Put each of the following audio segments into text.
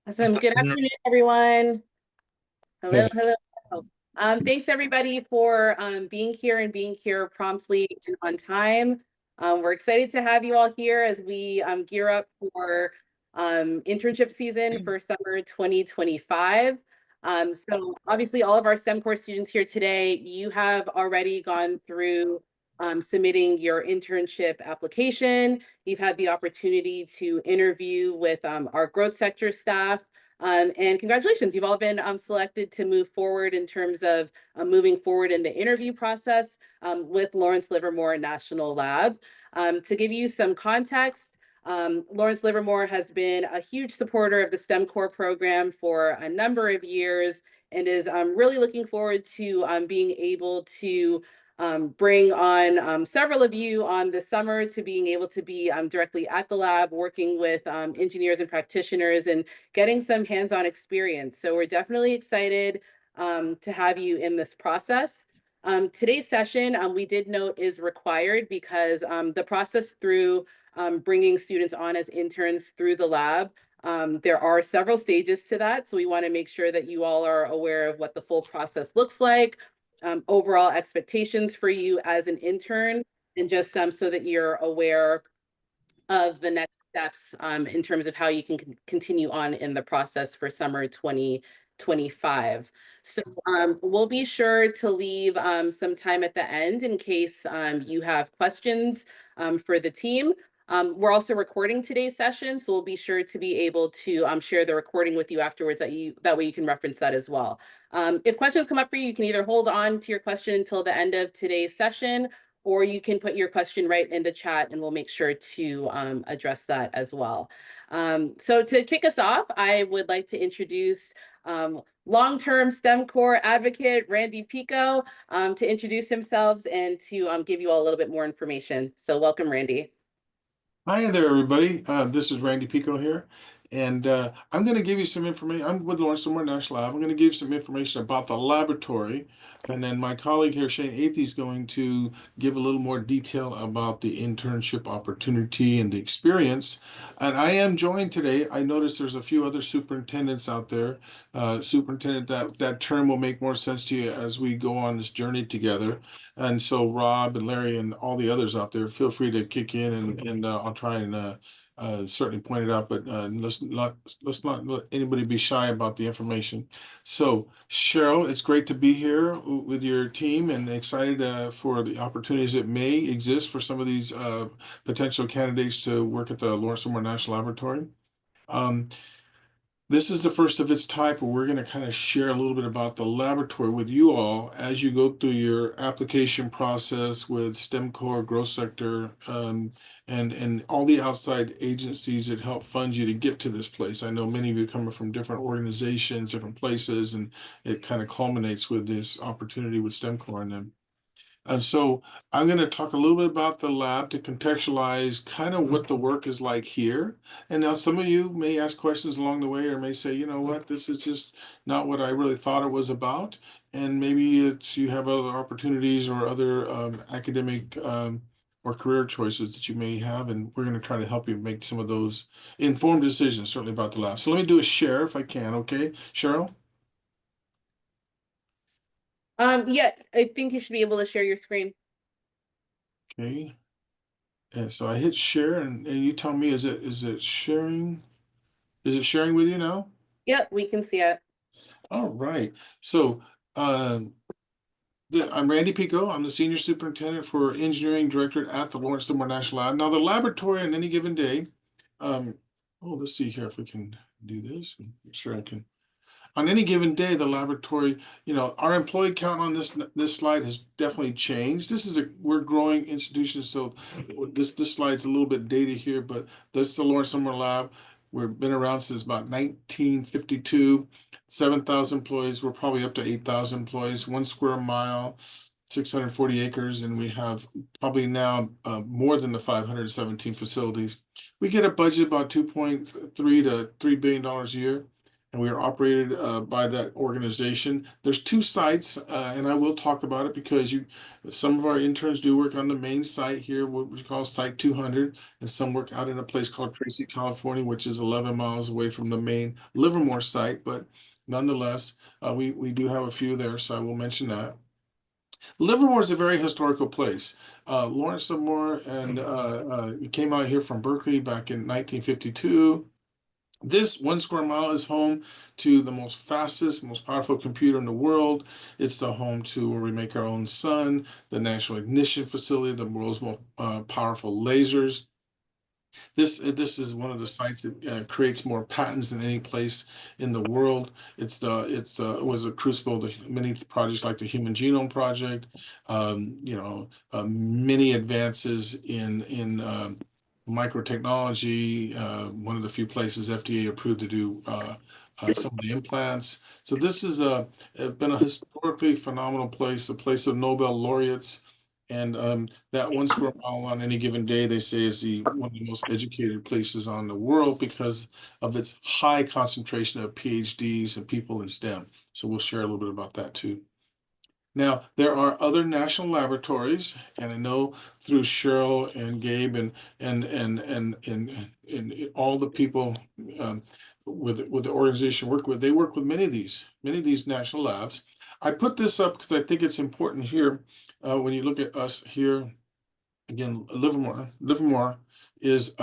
Awesome. Good No. afternoon, everyone. Hello, Hey, hello. Thanks everybody for being here and being here promptly and on time. We're excited to have you all here as we gear up for internship season for summer 2025. So obviously all of our STEM core students here today, you have already gone through submitting your internship application. You've had the opportunity to interview with our growth sector staff. And congratulations, you've all been selected to move forward in terms of moving forward in the interview process with Lawrence Livermore National Lab. To give you some context, Lawrence Livermore has been a huge supporter of the STEM Core program for a number of years and is really looking forward to being able to bring on several of you on the summer to being able to be directly at the lab, working with engineers and practitioners and getting some hands-on experience. So we're definitely excited to have you in this process. Today's session, we did note is required because the process through bringing students on as interns through the lab, there are several stages to that. So we want to make sure that you all are aware of what the full process looks like, overall expectations for you as an intern, and just so that you're aware of the next steps in terms of how you can continue on in the process for summer 2025. So we'll be sure to leave some time at the end in case you have questions for the team. We're also recording today's session, so we'll be sure to be able to share the recording with you afterwards that way you can reference that as well. If questions come up for you, you can either hold on to your question until the end of today's session, or you can put your question right in the chat and we'll make sure to address that as well. So to kick us off, I would like to introduce long-term STEM core advocate, Randy Pico, to introduce himself and to give you all a little bit more information. So welcome, Randy. hi there, everybody. This is Randy Pico here, and I'm going to give you some information. I'm with Lawrence Livermore National Lab. I'm going to give you some information about the laboratory, and then my colleague here, Shane Athey, is going to give a little more detail about the internship opportunity and the experience. And I am joined today. I noticed there's a few other superintendents out there. Superintendent, that term will make more sense to you as we go on this journey together. And so Rob and Larry and all the others out there, feel free to kick in and I'll try and certainly point it out, but let's not let anybody be shy about the information. So Cheryl, it's great to be here with your team and excited for the opportunities that may exist for some of these potential candidates to work at the Lawrence Livermore National Laboratory. Um, this is the first of its type where we're going to kind of share a little bit about the laboratory with you all as you go through your application process with STEM Core, Growth Sector, and all the outside agencies that help fund you to get to this place. I know many of you coming from different organizations, different places, and it kind of culminates with this opportunity with STEM Core and them. And so I'm going to talk a little bit about the lab to contextualize kind of what the work is like here. And now some of you may ask questions along the way or may say, you know what, this is just not what I really thought it was about. And maybe it's you have other opportunities or other academic or career choices that you may have. And we're going to try to help you make some of those informed decisions, certainly about the lab. So let me do a share if I can. Okay, Cheryl? Yeah, I think you should be able to share your screen. Okay. And so I hit share and you tell me, is it sharing? Is it sharing with you now? Yep, we can see it. All right. So um, I'm Randy Pico. I'm the Senior Superintendent for Engineering Director at the Lawrence Livermore National Lab. Now, the laboratory on any given day, um, oh, let's see here if we can do this. Make sure I can. On any given day, the laboratory, our employee count on this slide has definitely changed. We're growing institution, so this slide's a little bit dated here, but this is the Lawrence Livermore Lab. We've been around since about 1952. 7,000 employees. We're probably up to 8,000 employees. 1 square mile, 640 acres, and we have probably now more than the 517 facilities. We get a budget about 2.3 to $3 billion a year. and we are operated by that organization. There's two sites, and I will talk about it because some of our interns do work on the main site here, what we call Site 200, and some work out in a place called Tracy, California, which is 11 miles away from the main Livermore site. But nonetheless, we do have a few there, so I will mention that. Livermore is a very historical place. Lawrence Livermore and came out here from Berkeley back in 1952. This 1 square mile is home to the most fastest, most powerful computer in the world. It's the home to where we make our own sun, the National Ignition Facility, the world's most powerful lasers. This is one of the sites that creates more patents than any place in the world. It was a crucible to many projects like the Human Genome Project, many advances in microtechnology. One of the few places FDA approved to do some of the implants. So this is been a historically phenomenal place, a place of Nobel laureates. And that 1 square mile on any given day, they say, is one of the most educated places on the world because of its high concentration of PhDs and people in STEM. So we'll share a little bit about that too. Now, there are other national laboratories, and I know through Cheryl and Gabe and all the people with the organization work with, they work with many of these national labs. I put this up because I think it's important here when you look at us here again. Livermore is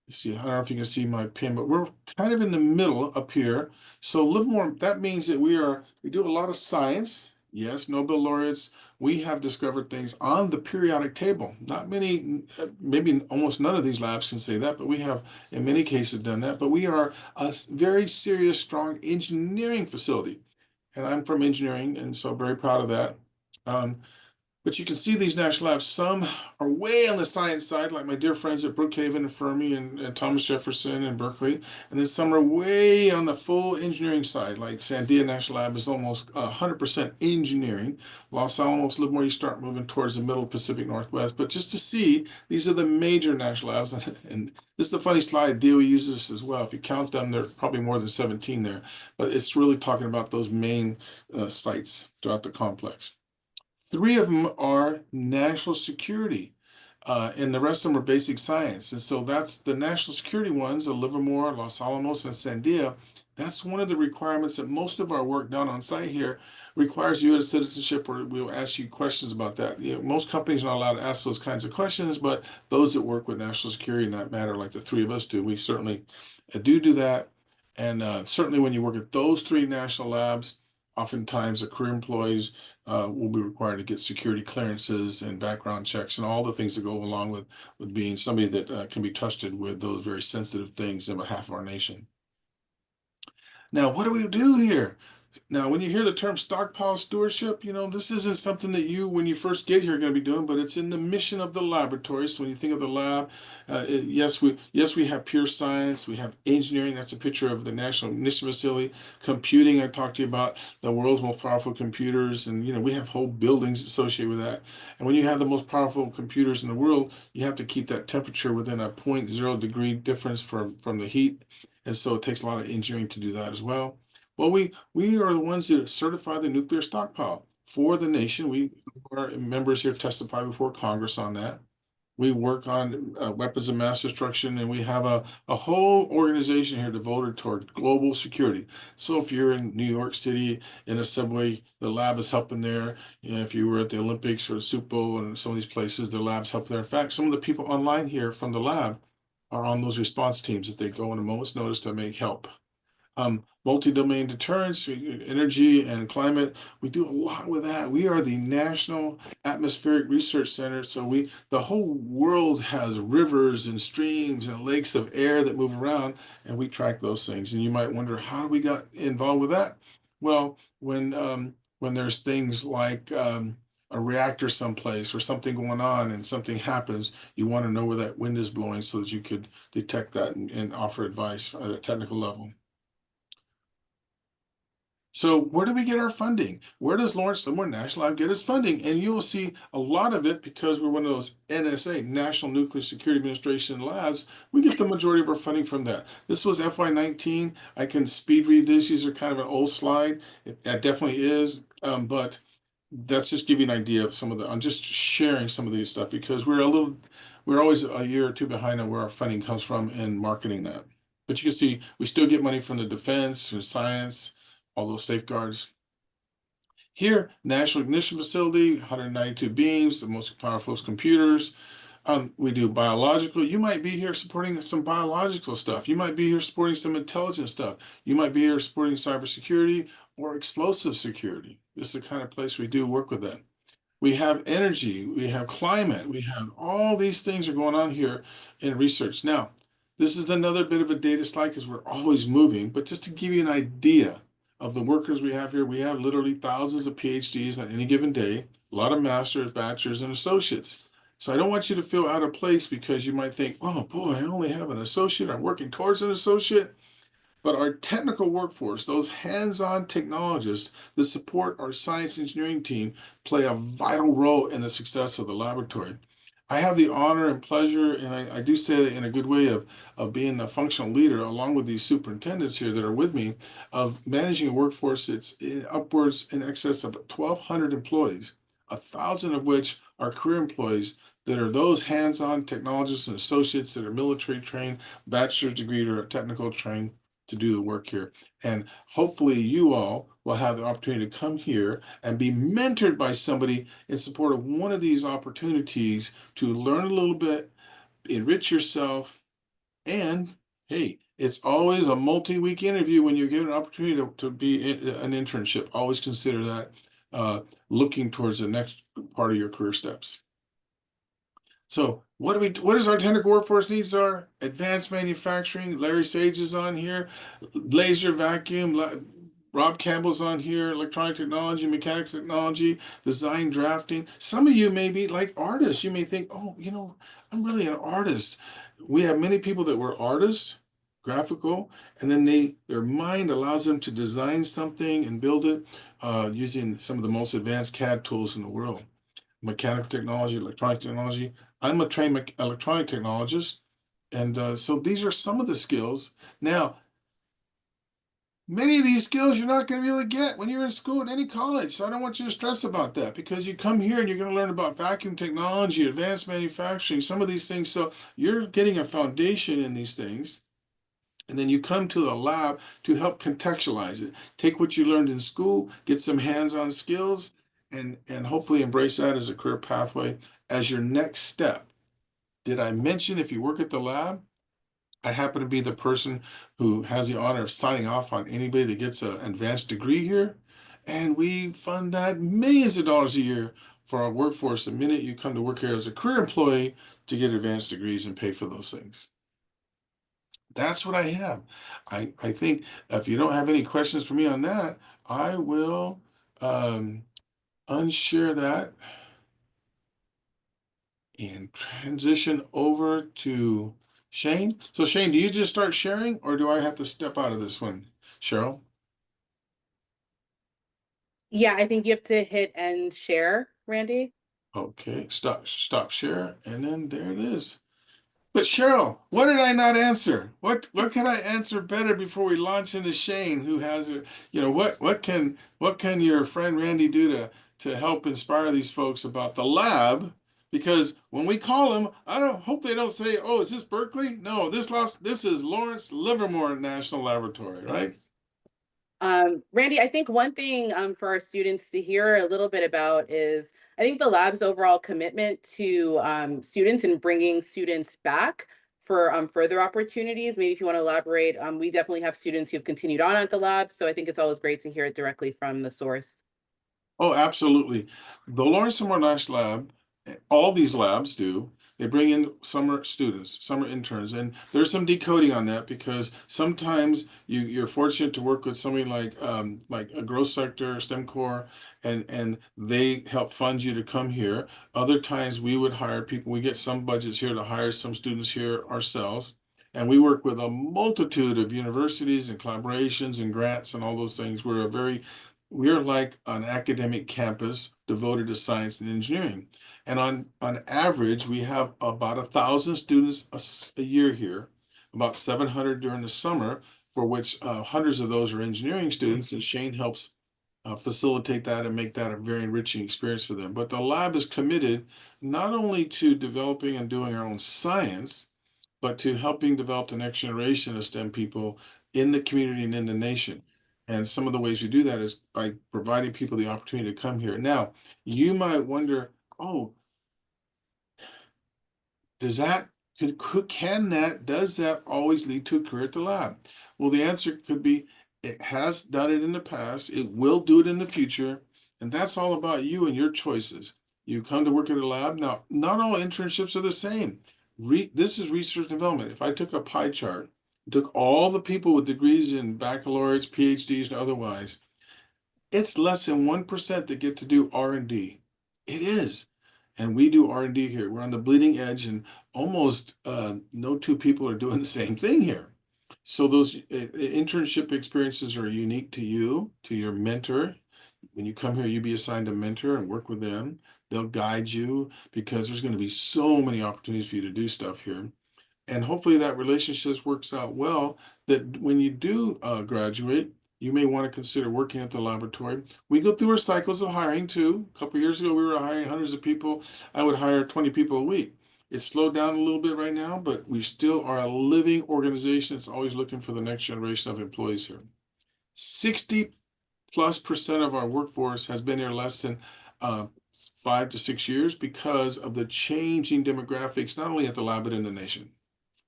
see, I don't know if you can see my pin, but we're kind of in the middle up here. So Livermore, that means that we do a lot of science. Yes, Nobel laureates. We have discovered things on the periodic table. Not many, maybe almost none of these labs can say that, but we have in many cases done that. But we are a very serious, strong engineering facility. And I'm from engineering, and so I'm very proud of that. Um, but you can see these national labs, some are way on the science side, like my dear friends at Brookhaven and Fermi and Thomas Jefferson and Berkeley. And then some are way on the full engineering side, like Sandia National Lab is almost 100% engineering. Los Alamos, Livermore, you start moving towards the middle Pacific Northwest. But just to see, these are the major national labs. And this is a funny slide. DOE uses this as well. If you count them, there are probably more than 17 there. But it's really talking about those main sites throughout the complex. 3 of them are national security, and the rest of them are basic science. And so that's the national security ones, Livermore, Los Alamos, and Sandia. That's one of the requirements that most of our work done on site here requires U.S. citizenship, or we'll ask you questions about that. Most companies are not allowed to ask those kinds of questions, but those that work with national security, not matter like the 3 of us do, we certainly do that. And certainly when you work at those 3 national labs, oftentimes the career employees will be required to get security clearances and background checks and all the things that go along with being somebody that can be trusted with those very sensitive things on behalf of our nation. Now, what do we do here? Now, when you hear the term stockpile stewardship, this isn't something that you, when you first get here, are going to be doing, but it's in the mission of the laboratory. So when you think of the lab, yes, we have pure science, we have engineering. That's a picture of the National Ignition Facility. Computing, I talked to you about the world's most powerful computers, and we have whole buildings associated with that. And when you have the most powerful computers in the world, you have to keep that temperature within a 0.0 degree difference from the heat. And so it takes a lot of engineering to do that as well. Well, we are the ones that certify the nuclear stockpile for the nation. Our members here testify before Congress on that. We work on weapons of mass destruction, and we have a whole organization here devoted toward global security. So if you're in New York City in a subway, the lab is helping there. If you were at the Olympics or the Super Bowl and some of these places, the lab's helping there. In fact, some of the people online here from the lab are on those response teams that they go in a moment's notice to make help. Multi-domain deterrence, energy and climate. We do a lot with that. We are the National Atmospheric Research Center. So the whole world has rivers and streams and lakes of air that move around, and we track those things. And you might wonder, how we got involved with that? Well, when there's things like a reactor someplace or something going on and something happens, you want to know where that wind is blowing so that you could detect that and offer advice at a technical level. So where do we get our funding? Where does Lawrence Livermore National Lab get its funding? And you will see a lot of it because we're one of those NSA, National Nuclear Security Administration labs. We get the majority of our funding from that. This was FY19. I can speed read this. These are kind of an old slide. That definitely is. But that's just give you an idea of some of the, I'm just sharing some of these stuff because we're always a year or two behind on where our funding comes from in marketing that. But you can see we still get money from the defense, from science, all those safeguards. Here, National Ignition Facility, 192 beams, the most powerful computers. We do biological. You might be here supporting some biological stuff. You might be here supporting some intelligence stuff. You might be here supporting cybersecurity or explosive security. This is the kind of place we do work with that. We have energy, we have climate, we have all these things are going on here in research. Now, this is another bit of a data slide because we're always moving, but just to give you an idea of the workers we have here, we have literally thousands of PhDs on any given day, a lot of masters, bachelors, and associates. So I don't want you to feel out of place because you might think, oh boy, I only have an associate, I'm working towards an associate. But our technical workforce, those hands-on technologists that support our science engineering team, play a vital role in the success of the laboratory. I have the honor and pleasure, and I do say that in a good way, of being a functional leader along with these superintendents here that are with me, of managing a workforce that's upwards in excess of 1,200 employees, 1,000 of which are career employees that are those hands-on technologists and associates that are military trained, bachelor's degree or technical trained to do the work here. And hopefully you all will have the opportunity to come here and be mentored by somebody in support of one of these opportunities to learn a little bit, enrich yourself, and hey, it's always a multi-week interview when you get an opportunity to be in an internship. Always consider that looking towards the next part of your career steps. So what is our technical workforce needs are? Advanced manufacturing, Larry Sage is on here, laser vacuum, Rob Campbell's on here, electronic technology, mechanical technology, design drafting. Some of you may be like artists. You may think, oh, I'm really an artist. We have many people that were artists, graphical, and then their mind allows them to design something and build it using some of the most advanced CAD tools in the world. Mechanical technology, electronic technology. I'm a trained electronic technologist. And so these are some of the skills. Now, many of these skills you're not going to be able to get when you're in school at any college. So I don't want you to stress about that because you come here and you're going to learn about vacuum technology, advanced manufacturing, some of these things. So you're getting a foundation in these things. And then you come to the lab to help contextualize it. Take what you learned in school, get some hands-on skills, and hopefully embrace that as a career pathway as your next step. Did I mention if you work at the lab, I happen to be the person who has the honor of signing off on anybody that gets an advanced degree here. And we fund that millions of dollars a year for our workforce the minute you come to work here as a career employee to get advanced degrees and pay for those things. That's what I have. I think if you don't have any questions for me on that, I will unshare that and transition over to Shane. So Shane, do you just start sharing or do I have to step out of this one, Cheryl? Yeah, I think you have to hit end share, Randy. Okay, stop share, and then there it is. But Cheryl, what did I not answer? What can I answer better before we launch into Shane, who has a, what can your friend Randy do to help inspire these folks about the lab? Because when we call them, I don't hope they don't say, "Oh, is this Berkeley?" No, this is Lawrence Livermore National Laboratory, right? Randy, I think one thing for our students to hear a little bit about is I think the lab's overall commitment to students and bringing students back for further opportunities. Maybe if you want to elaborate, we definitely have students who've continued on at the lab, so I think it's always great to hear it directly from the source. Oh, absolutely. The Lawrence Livermore National Lab, all these labs do, they bring in summer students, summer interns, and there's some decoding on that because sometimes you're fortunate to work with somebody like a growth sector, STEM Core, and they help fund you to come here. Other times we would hire people. We get some budgets here to hire some students here ourselves. And we work with a multitude of universities and collaborations and grants and all those things. We're like an academic campus devoted to science and engineering. And on average, we have about 1,000 students a year here, about 700 during the summer, for which hundreds of those are engineering students. And Shane helps facilitate that and make that a very enriching experience for them. But the lab is committed not only to developing and doing our own science, but to helping develop the next generation of STEM people in the community and in the nation. And some of the ways we do that is by providing people the opportunity to come here. Now, you might wonder, oh, does that does that always lead to a career at the lab? Well, the answer could be it has done it in the past, it will do it in the future, and that's all about you and your choices. You come to work at a lab. Now, not all internships are the same. This is research and development. If I took a pie chart, took all the people with degrees in baccalaureates, PhDs, and otherwise, it's less than 1% that get to do R&D. It is. And we do R&D here. We're on the bleeding edge, and almost no two people are doing the same thing here. So those internship experiences are unique to you, to your mentor. When you come here, you be assigned a mentor and work with them. They'll guide you because there's going to be so many opportunities for you to do stuff here. And hopefully that relationship works out well, that when you do graduate, you may want to consider working at the laboratory. We go through our cycles of hiring too. A couple of years ago, we were hiring hundreds of people. I would hire 20 people a week. It's slowed down a little bit right now, but we still are a living organization that's always looking for the next generation of employees here. 60+% of our workforce has been here less than 5 to 6 years because of the changing demographics, not only at the lab, but in the nation,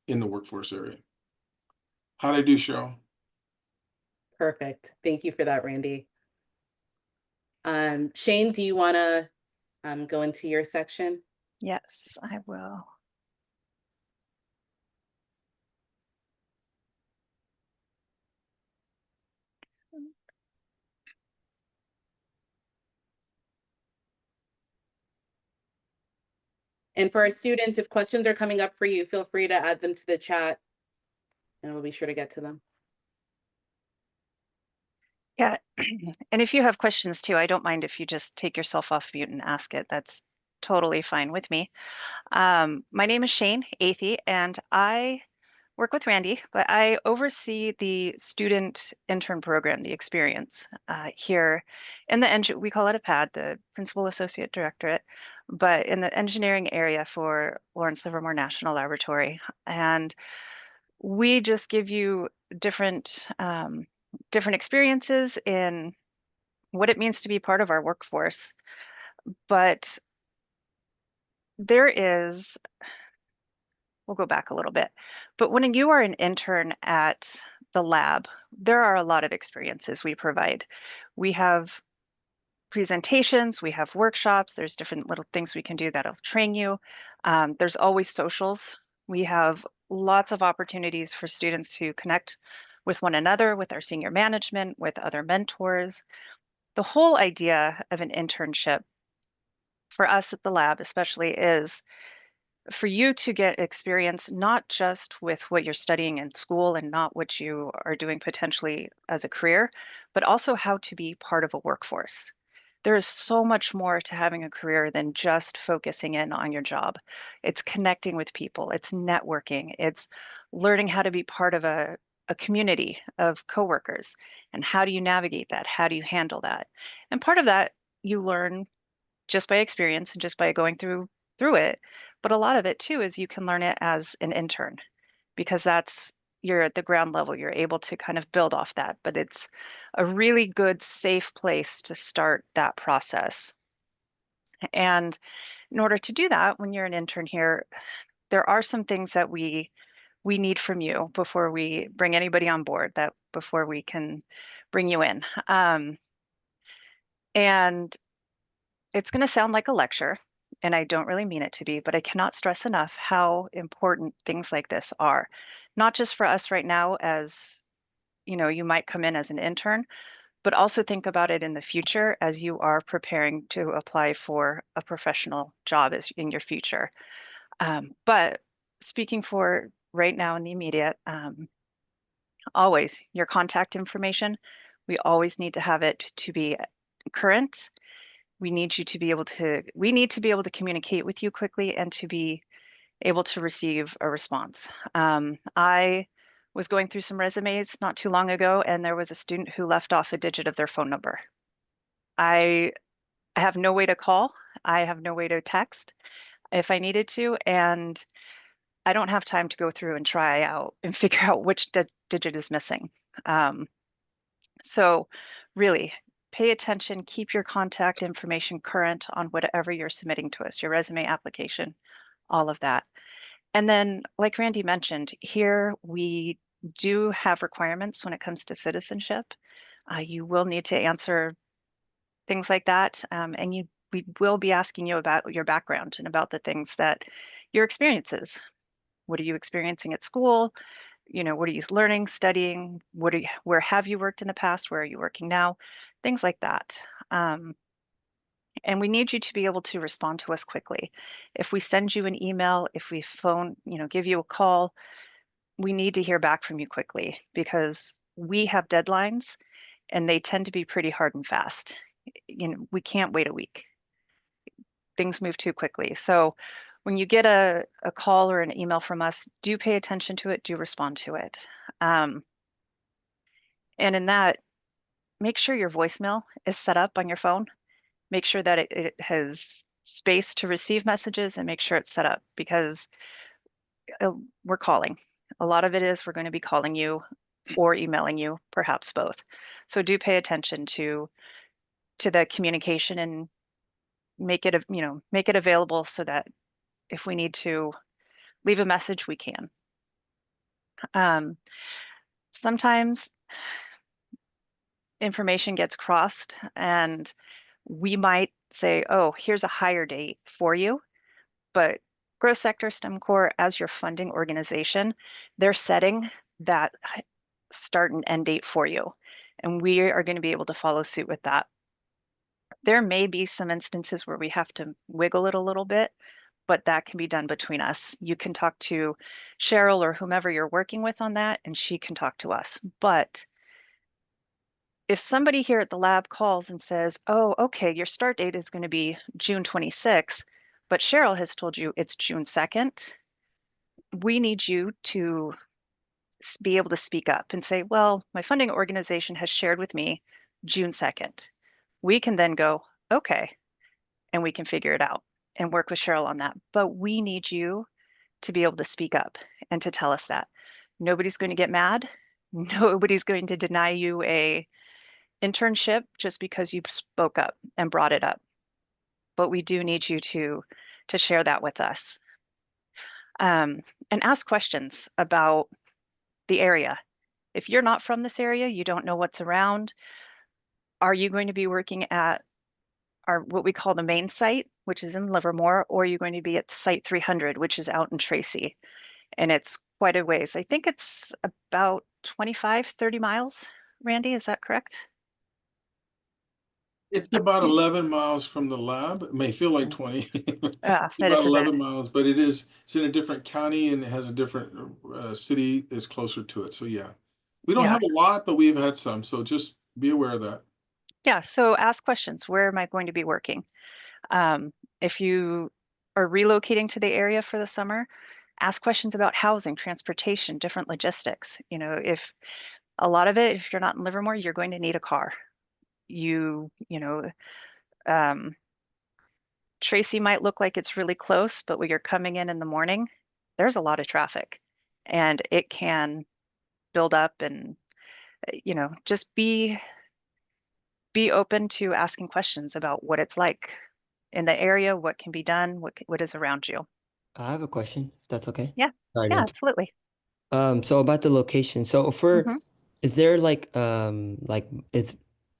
in the workforce area. How'd I do, Cheryl? Perfect. Thank you for that, Randy. Shane, do you want to go into your section? Yes, I will. And for our students, if questions are coming up for you, feel free to add them to the chat and we'll be sure to get to them. Yeah, and if you have questions too, I don't mind if you just take yourself off mute and ask it. That's totally fine with me. My name is Shane Athey, and I work with Randy, but I oversee the student intern program, the experience here in the we call it a PAD, the Principal Associate Directorate, but in the engineering area for Lawrence Livermore National Laboratory. And we just give you different different experiences in what it means to be part of our workforce. But there is, we'll go back a little bit, but when you are an intern at the lab, there are a lot of experiences we provide. We have presentations, we have workshops, there's different little things we can do that'll train you. There's always socials. We have lots of opportunities for students to connect with one another, with our senior management, with other mentors. The whole idea of an internship for us at the lab especially is for you to get experience not just with what you're studying in school and not what you are doing potentially as a career, but also how to be part of a workforce. There is so much more to having a career than just focusing in on your job. It's connecting with people, it's networking, it's learning how to be part of a community of coworkers. And how do you navigate that? How do you handle that? And part of that you learn just by experience and just by going through it. But a lot of it too is you can learn it as an intern because that's you're at the ground level. You're able to kind of build off that, but it's a really good, safe place to start that process. And in order to do that, when you're an intern here, there are some things that we need from you before we bring anybody on board, that before we can bring you in. And it's going to sound like a lecture, and I don't really mean it to be, but I cannot stress enough how important things like this are, not just for us right now as, you know, you might come in as an intern, but also think about it in the future as you are preparing to apply for a professional job as in your future. But speaking for right now in the immediate. Always your contact information. We always need to have it to be current. We need to be able to communicate with you quickly and to be able to receive a response. I was going through some resumes not too long ago, and there was a student who left off a digit of their phone number. I have no way to call. I have no way to text if I needed to, and I don't have time to go through and try out and figure out which digit is missing. So really pay attention, keep your contact information current on whatever you're submitting to us, your resume application, all of that. And then, like Randy mentioned, here we do have requirements when it comes to citizenship. You will need to answer things like that, and we will be asking you about your background and about the things that your experiences. What are you experiencing at school? What are you learning, studying? Where have you worked in the past? Where are you working now? Things like that. And we need you to be able to respond to us quickly. If we send you an email, if we phone, give you a call, we need to hear back from you quickly because we have deadlines and they tend to be pretty hard and fast. We can't wait a week. Things move too quickly. So when you get a call or an email from us, do pay attention to it, do respond to it. And in that, make sure your voicemail is set up on your phone. Make sure that it has space to receive messages and make sure it's set up because we're calling. A lot of it is we're going to be calling you or emailing you, perhaps both. So do pay attention to the communication and make it available so that if we need to leave a message, we can. Sometimes information gets crossed and we might say, oh, here's a hire date for you. But Growth Sector STEM Core, as your funding organization, they're setting that start and end date for you. And we are going to be able to follow suit with that. There may be some instances where we have to wiggle it a little bit, but that can be done between us. You can talk to Cheryl or whomever you're working with on that, and she can talk to us. But if somebody here at the lab calls and says, oh, okay, your start date is going to be June 26th, but Cheryl has told you it's June 2nd, we need you to be able to speak up and say, well, my funding organization has shared with me June 2nd. We can then go, okay, and we can figure it out and work with Cheryl on that. But we need you to be able to speak up and to tell us that. Nobody's going to get mad. Nobody's going to deny you a internship just because you spoke up and brought it up. But we do need you to share that with us. And ask questions about the area. If you're not from this area, you don't know what's around, are you going to be working at what we call the main site, which is in Livermore, or are you going to be at Site 300, which is out in Tracy? And it's quite a ways. I think it's about 25, 30 miles. Randy, is that correct? It's about 11 miles from the lab. It may feel like 20. That About is a 11 bit. miles, but it's in a different county and it has a different city is closer to it. So yeah, we don't Yeah. have a lot, but we've had some. So just be aware of that. Yeah. So ask questions. Where am I going to be working? If you are relocating to the area for the summer, ask questions about housing, transportation, different logistics. If a lot of it, if you're not in Livermore, you're going to need a car. Tracy might look like it's really close, but when you're coming in the morning, there's a lot of traffic and it can build up and, just be open to asking questions about what it's like in the area, what can be done, what is around you. I have a question, if that's okay. Yeah. Sorry to Yeah, interrupt. absolutely. So about the location. So is there like is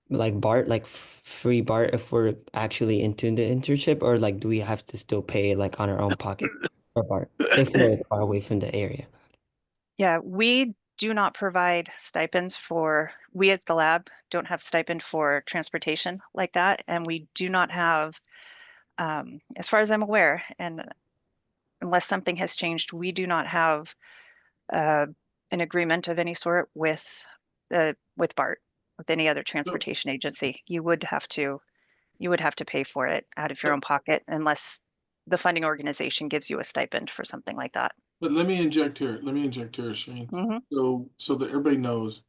like BART, like free BART if we're actually into the internship, or like do we have to still pay like on our own pocket for BART if we're far away from the area? Yeah, we do not provide stipends we at the lab don't have stipend for transportation like that. And we do not have, as far as I'm aware, and unless something has changed, we do not have an agreement of any sort with BART, with any other transportation agency. You would have to pay for it out of your own pocket unless the funding organization gives you a stipend for something like that. But let me inject here. Shane. So that everybody knows,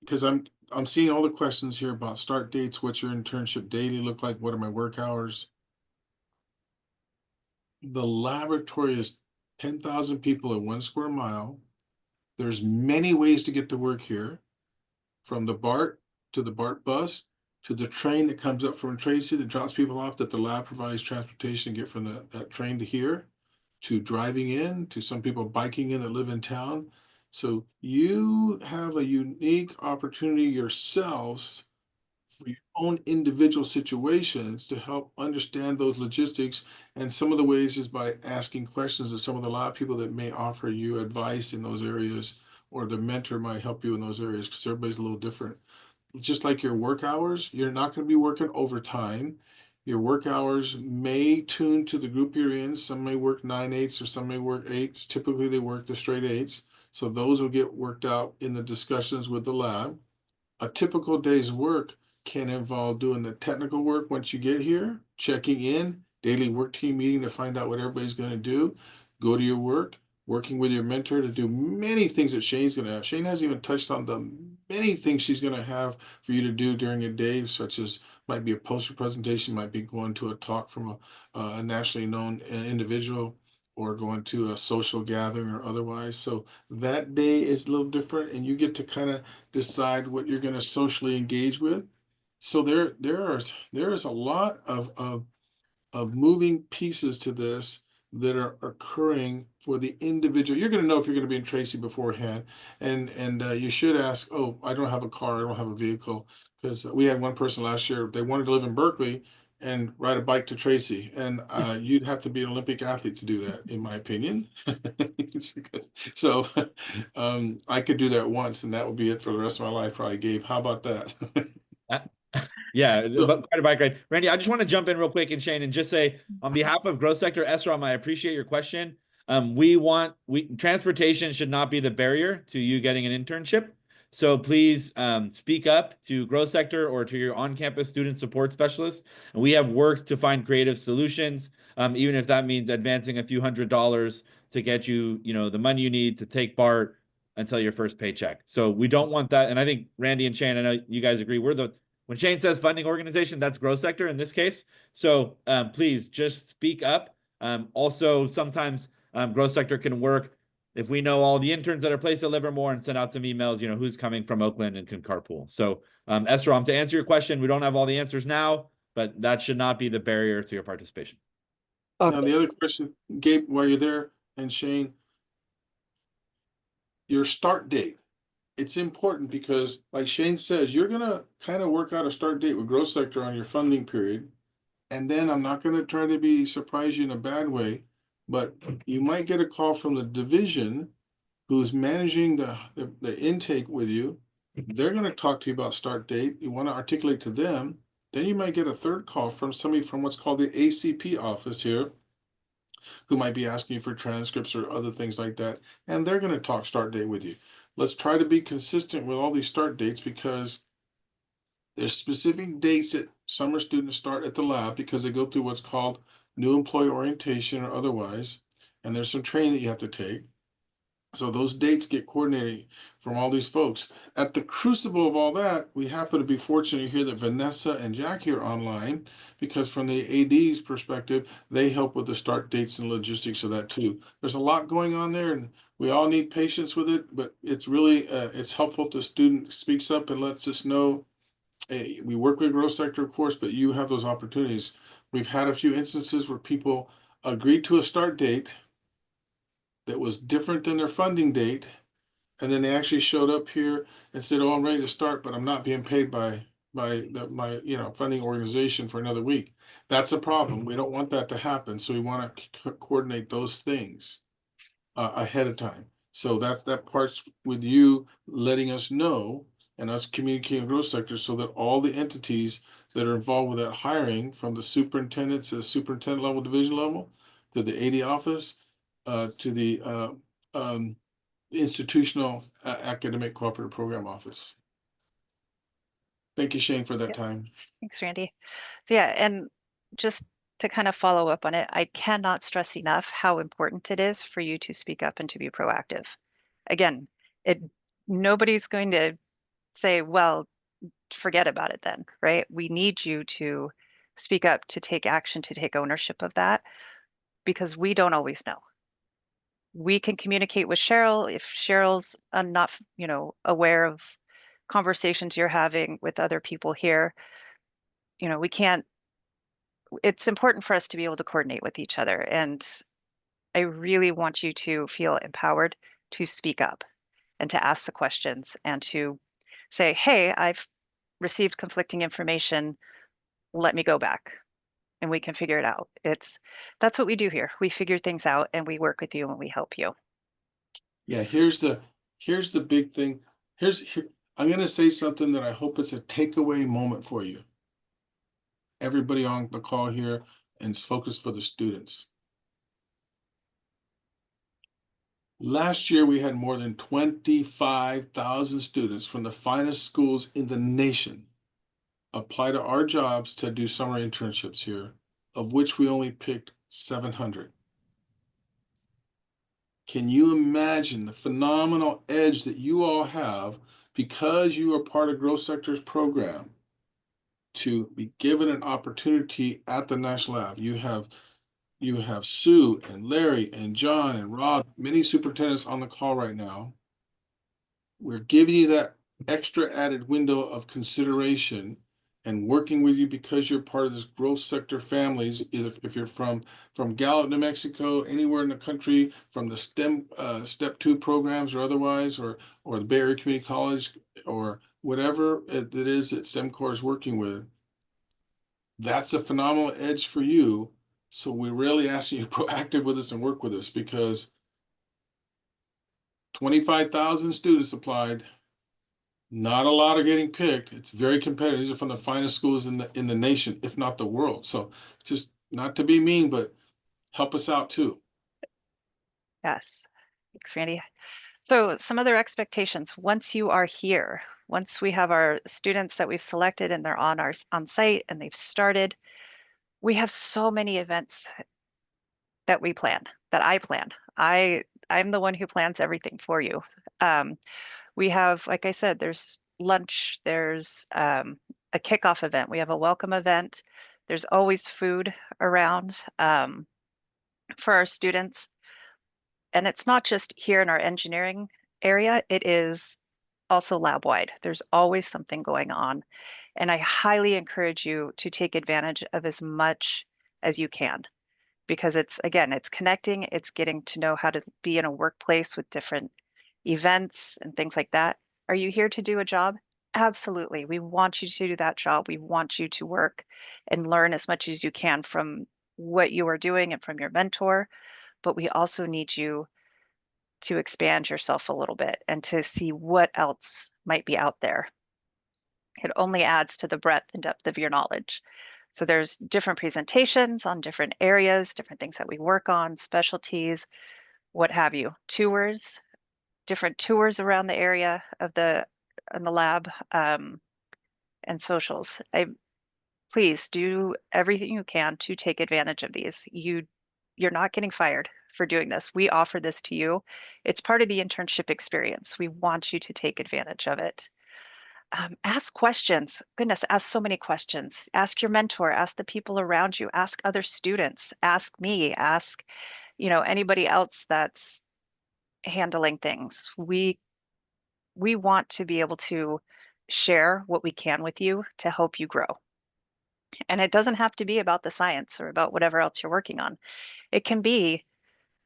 because I'm seeing all the questions here about start dates, what's your internship daily look like, what are my work hours? The laboratory is 10,000 people in 1 square mile. There's many ways to get to work here, from the BART to the BART bus to the train that comes up from Tracy that drops people off, that the lab provides transportation to get from that train to here, to driving in, to some people biking in that live in town. So you have a unique opportunity yourselves for your own individual situations to help understand those logistics. And some of the ways is by asking questions of some of the lab people that may offer you advice in those areas, or the mentor might help you in those areas, because everybody's a little different. Just like your work hours, you're not going to be working overtime. Your work hours may tune to the group you're in. Some may work 9/8 or some may work 8s. Typically they work the straight 8s. So those will get worked out in the discussions with the lab. A typical day's work can involve doing the technical work once you get here, checking in, daily work team meeting to find out what everybody's going to do, go to your work, working with your mentor to do many things that Shane's going to have. Shane hasn't even touched on the many things she's going to have for you to do during a day, such as might be a poster presentation, might be going to a talk from a nationally known individual, or going to a social gathering or otherwise. So that day is a little different, and you get to kind of decide what you're going to socially engage with. So there is a lot of moving pieces to this that are occurring for the individual. You're going to know if you're going to be in Tracy beforehand, and you should ask, oh, I don't have a car, I don't have a vehicle, because we had one person last year, they wanted to live in Berkeley and ride a bike to Tracy, and you'd have to be an Olympic athlete to do that, in my opinion. So I could do that once, and that would be it for the rest of my life, probably, Gabe. How about that? Yeah, but quite a bike ride. Randy, I just want to jump in real quick, and Shane, and just say, on behalf of Growth Sector SROM, I appreciate your question. Transportation should not be the barrier to you getting an internship. So please speak up to Growth Sector or to your on-campus student support specialist. And we have worked to find creative solutions, even if that means advancing a few $100s to get you, the money you need to take BART until your first paycheck. So we don't want that. And I think Randy and Shane, I know you guys agree, when Shane says funding organization, that's Growth Sector in this case. So please just speak up. Also, sometimes Growth Sector can work if we know all the interns that are placed at Livermore and send out some emails, who's coming from Oakland and can carpool. So SROM, to answer your question, we don't have all the answers now, but that should not be the barrier to your participation. Now, the other question, Gabe, while you're there, and Shane, your start date. It's important because, like Shane says, you're going to kind of work out a start date with Growth Sector on your funding period. And then I'm not going to try to surprise you in a bad way, but you might get a call from the division who's managing the intake with you. They're going to talk to you about start date. You want to articulate to them. Then you might get a third call from somebody from what's called the ACP office here, who might be asking you for transcripts or other things like that. And they're going to talk start date with you. Let's try to be consistent with all these start dates, because there's specific dates that summer students start at the lab because they go through what's called new employee orientation or otherwise. And there's some training that you have to take. So those dates get coordinated from all these folks. At the crucible of all that, we happen to be fortunate to hear that Vanessa and Jackie are online, because from the AD's perspective, they help with the start dates and logistics of that too. There's a lot going on there, and we all need patience with it, but it's really, it's helpful if the student speaks up and lets us know, hey, we work with Growth Sector, of course, but you have those opportunities. We've had a few instances where people agreed to a start date that was different than their funding date, and then they actually showed up here and said, "Oh, I'm ready to start, but I'm not being paid by my funding organization for another week." That's a problem. We don't want that to happen, so we want to coordinate those things ahead of time. So that part's with you letting us know and us communicating with Growth Sector, so that all the entities that are involved with that hiring, from the superintendent to the superintendent level, division level, to the AD office, to the institutional academic cooperative program office. Thank you, Shane, for that Yep. time. Thanks, Randy. So yeah, and just to kind of follow up on it, I cannot stress enough how important it is for you to speak up and to be proactive. Again, nobody's going to say, well, forget about it then, right? We need you to speak up, to take action, to take ownership of that, because we don't always know. We can communicate with Cheryl if Cheryl's not, aware of conversations you're having with other people here. We can't. It's important for us to be able to coordinate with each other, and I really want you to feel empowered to speak up and to ask the questions and to say, hey, I've received conflicting information. Let me go back and we can figure it out. That's what we do here. We figure things out and we work with you and we help you. Yeah, here's the big thing. I'm going to say something that I hope it's a takeaway moment for you. Everybody on the call here, and it's focused for the students. Last year, we had more than 25,000 students from the finest schools in the nation apply to our jobs to do summer internships here, of which we only picked 700. Can you imagine the phenomenal edge that you all have because you are part of Growth Sector's program to be given an opportunity at the National Lab? You have Sue and Larry and John and Rob, many superintendents on the call right now. We're giving you that extra added window of consideration and working with you because you're part of this growth sector families. If you're from Gallup, New Mexico, anywhere in the country, from the STEM Step 2 programs or otherwise, or the Bay Area Community College, or whatever it is that STEM Core is working with, that's a phenomenal edge for you. So we're really asking you to be proactive with us and work with us, because 25,000 students applied. Not a lot are getting picked. It's very competitive. These are from the finest schools in the nation, if not the world. So just not to be mean, but help us out too. Yes. Thanks, Randy. So some other expectations once you are here, once we have our students that we've selected and they're on site and they've started, we have so many events that we plan, that I plan. I'm the one who plans everything for you. We have, like I said, there's lunch, there's a kickoff event, we have a welcome event. There's always food around for our students. And it's not just here in our engineering area, it is also lab-wide. There's always something going on. And I highly encourage you to take advantage of as much as you can, because it's connecting, it's getting to know how to be in a workplace with different events and things like that. Are you here to do a job? Absolutely. We want you to do that job. We want you to work and learn as much as you can from what you are doing and from your mentor. But we also need you to expand yourself a little bit and to see what else might be out there. It only adds to the breadth and depth of your knowledge. So there's different presentations on different areas, different things that we work on, specialties, what have you, tours, different tours around the area of the lab, and socials. Please do everything you can to take advantage of these. You're not getting fired for doing this. We offer this to you. It's part of the internship experience. We want you to take advantage of it. Ask questions. Goodness, ask so many questions. Ask your mentor, ask the people around you, ask other students, ask me, ask, anybody else that's handling things. We want to be able to share what we can with you to help you grow. And it doesn't have to be about the science or about whatever else you're working on. It can be,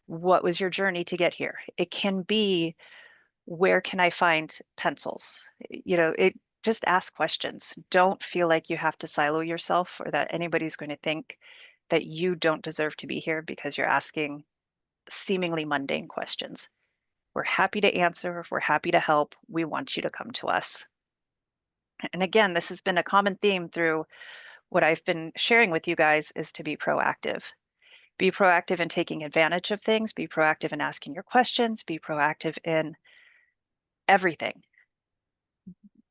what was your journey to get here? It can be, where can I find pencils? Just ask questions. Don't feel like you have to silo yourself or that anybody's going to think that you don't deserve to be here because you're asking seemingly mundane questions. We're happy to answer. We're happy to help. We want you to come to us. And again, this has been a common theme through what I've been sharing with you guys, is to be proactive, Be proactive in taking advantage of things, be proactive in asking your questions, be proactive in everything.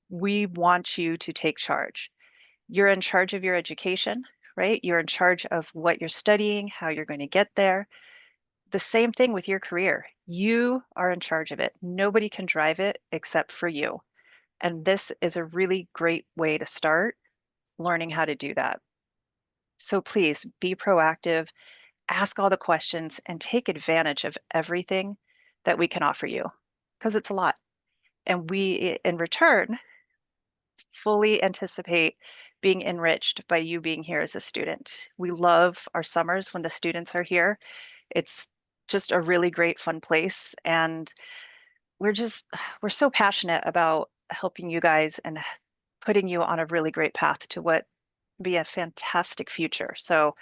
We want you to take charge. You're in charge of your education, right? You're in charge of what you're studying, how you're going to get there. The same thing with your career. You are in charge of it. Nobody can drive it except for you. And this is a really great way to start learning how to do that. So please be proactive, ask all the questions, and take advantage of everything that we can offer you, because it's a lot. And we, in return, fully anticipate being enriched by you being here as a student. We love our summers when the students are here. It's just a really great fun place, and we're so passionate about helping you guys and putting you on a really great path to what be a fantastic future. So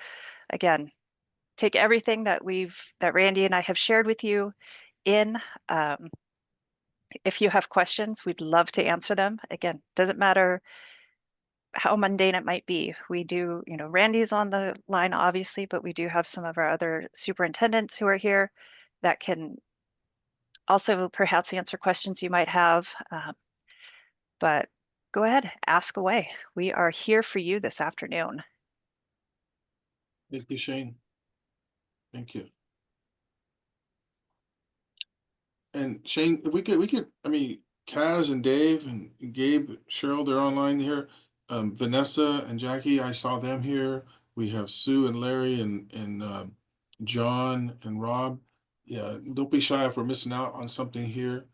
again, take everything that Randy and I have shared with you in. If you have questions, we'd love to answer them. Again, doesn't matter how mundane it might be. We do, Randy's on the line, obviously, but we do have some of our other superintendents who are here that can also perhaps answer questions you might have. But go ahead, ask away. We are here for you this afternoon. Thank you, Shane. Thank you. And Shane, if we could, I mean, Kaz and Dave and Gabe, Cheryl, they're online here. Vanessa and Jackie, I saw them here. We have Sue and Larry and John and Rob. Yeah, don't be shy if we're missing out on something here.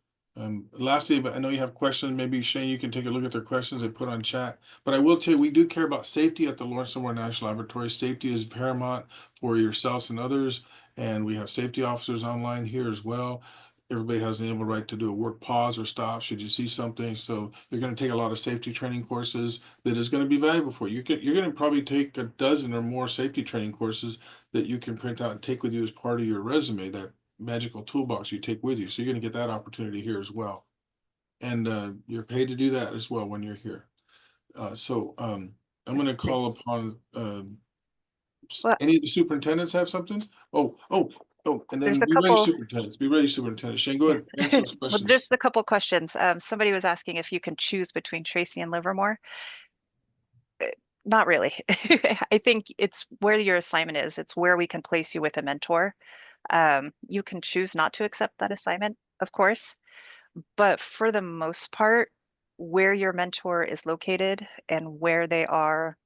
Lastly, but I know you have questions. Maybe Shane, you can take a look at their questions and put on chat. But I will tell you, we do care about safety at the Lawrence Livermore National Laboratory. Safety is paramount for yourselves and others. And we have safety officers online here as well. Everybody has an able right to do a work pause or stop should you see something. So you're going to take a lot of safety training courses that is going to be valuable for you. You're going to probably take a dozen or more safety training courses that you can print out and take with you as part of your resume, that magical toolbox you take with you. So you're going to get that opportunity here as well. And you're paid to do that as well when you're here. I'm going to call upon any of the superintendents have something? And then be ready, superintendents. Be ready, superintendent. Shane, go ahead. Answer those questions. Well, there's a couple questions. Somebody was asking if you can choose between Tracy and Livermore. Not really. I think it's where your assignment is. It's where we can place you with a mentor. You can choose not to accept that assignment, of course, but for the most part, where your mentor is located and where they are,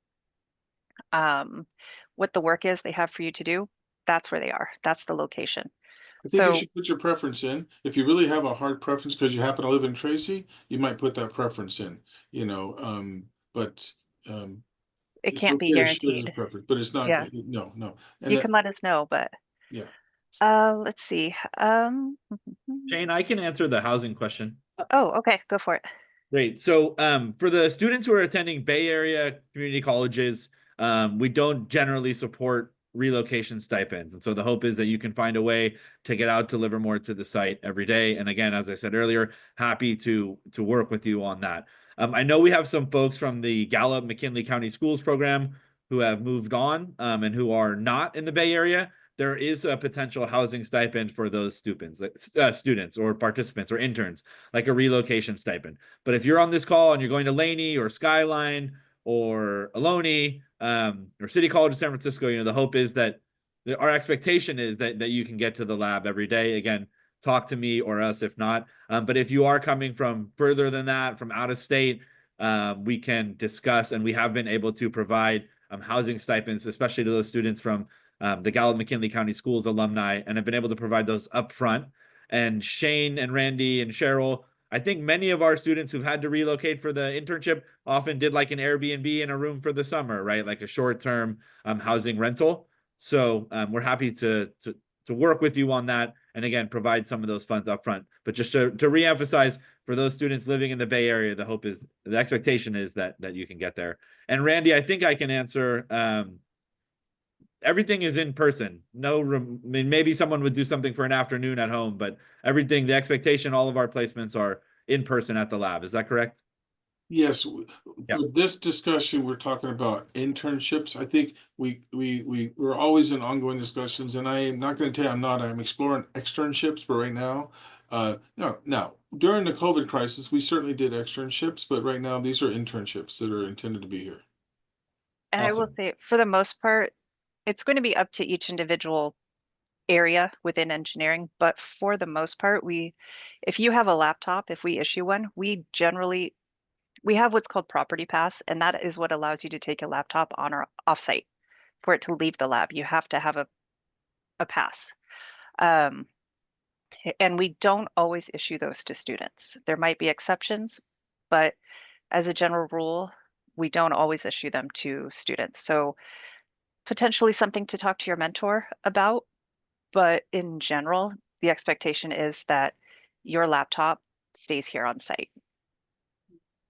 what the work is they have for you to do, that's where they are. That's the location. I think you should put your preference in. If you really have a hard preference because you happen to live in Tracy, you might put that preference in, but it can't be guaranteed. Preference, but it's not. Yeah. No. And you can let us know, but yeah. Let's see. Shane, I can answer the housing question. Oh, okay, go for it. Great. So for the students who are attending Bay Area community colleges, we don't generally support relocation stipends. And so the hope is that you can find a way to get out to Livermore to the site every day. And again, as I said earlier, happy to work with you on that. I know we have some folks from the Gallup McKinley County Schools program who have moved on and who are not in the Bay Area. There is a potential housing stipend for those students or participants or interns, like a relocation stipend. But if you're on this call and you're going to Laney or Skyline or Ohlone or City College of San Francisco, the hope is that our expectation is that you can get to the lab every day. Again, talk to me or us if not. But if you are coming from further than that, from out of state, we can discuss, and we have been able to provide housing stipends, especially to those students from the Gallup McKinley County Schools alumni, and have been able to provide those up front. And Shane and Randy and Cheryl, I think many of our students who've had to relocate for the internship often did like an Airbnb in a room for the summer, right? Like a short-term housing rental. So we're happy to work with you on that. And again, provide some of those funds up front. But just to reemphasize, for those students living in the Bay Area, the expectation is that you can get there. And Randy, I think I can answer, everything is in person. Maybe someone would do something for an afternoon at home, but the expectation, all of our placements are in person at the lab. Is that correct? Yes, Yeah. for this discussion, we're talking about internships. I think we're always in ongoing discussions, and I am not going to tell you I'm exploring externships, but right now, no, now during the COVID crisis, we certainly did externships, but right now these are internships that are intended to be here. And I will Awesome. say, for the most part, it's going to be up to each individual area within engineering, but for the most part, if you have a laptop, if we issue one, we have what's called property pass, and that is what allows you to take a laptop on or offsite. For it to leave the lab, you have to have a pass. And we don't always issue those to students. There might be exceptions, but as a general rule, we don't always issue them to students. So potentially something to talk to your mentor about, but in general, the expectation is that your laptop stays here on site.